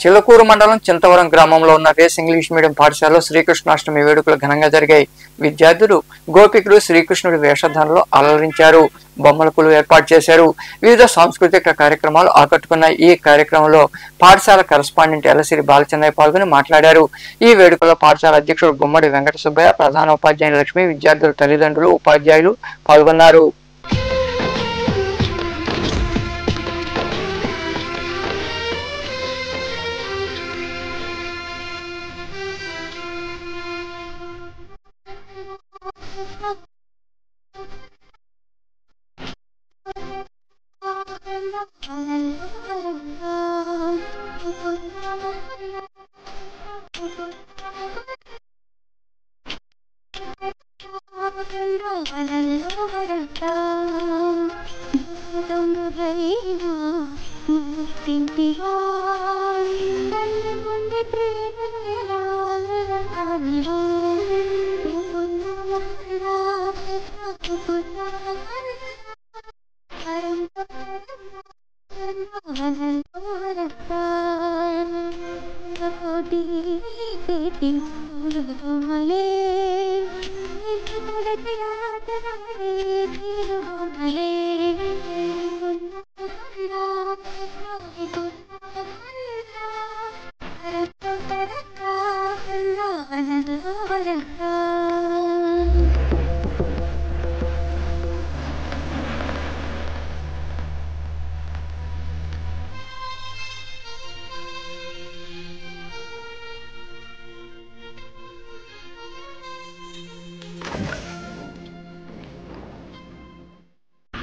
చిలకూరు మండలం చింతవరం గ్రామంలో ఉన్న రేస్ ఇంగ్లీష్ మీడియం పాఠశాలలో శ్రీకృష్ణాష్టమి వేడుకలు ఘనంగా జరిగాయి. విద్యార్థులు గోపికులు శ్రీకృష్ణుడి వేషధారణలో అలరించారు. బొమ్మల కొలువు ఏర్పాటు చేశారు. వివిధ సాంస్కృతిక కార్యక్రమాలు ఆకట్టుకున్న ఈ కార్యక్రమంలో పాఠశాల కరెస్పాండెంట్ ఎలసిరి బాలచంద్రయ్య పాల్గొని మాట్లాడారు. ఈ వేడుకలో పాఠశాల అధ్యక్షుడు గుమ్మడి వెంకట సుబ్బయ్య, ప్రధాన ఉపాధ్యాయుని లక్ష్మి, విద్యార్థుల తల్లిదండ్రులు, ఉపాధ్యాయులు పాల్గొన్నారు.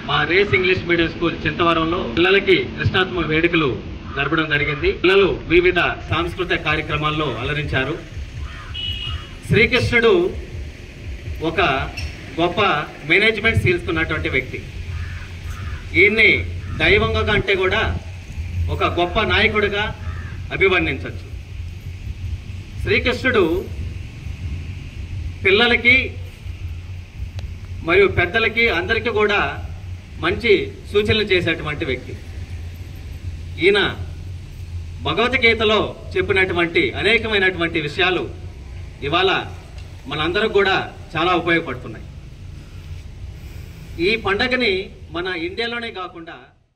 మా రేస్ ఇంగ్లీష్ మీడియం స్కూల్ చింతవరంలో పిల్లలకి కృష్ణాష్టమి వేడుకలు జరపడం జరిగింది. పిల్లలు వివిధ సాంస్కృతిక కార్యక్రమాల్లో అలరించారు. శ్రీకృష్ణుడు ఒక గొప్ప మేనేజ్మెంట్ స్కిల్స్ ఉన్నటువంటి వ్యక్తి. ఈయన్ని దైవంగా కంటే కూడా ఒక గొప్ప నాయకుడిగా అభివర్ణించవచ్చు. శ్రీకృష్ణుడు పిల్లలకి మరియు పెద్దలకి అందరికీ కూడా మంచి సూచనలు చేసేటువంటి వ్యక్తి. ఈయన భగవద్గీతలో చెప్పినటువంటి అనేకమైనటువంటి విషయాలు ఇవాళ మనందరం కూడా చాలా ఉపయోగపడుతున్నాయి. ఈ పండగని మన ఇండియాలోనే కాకుండా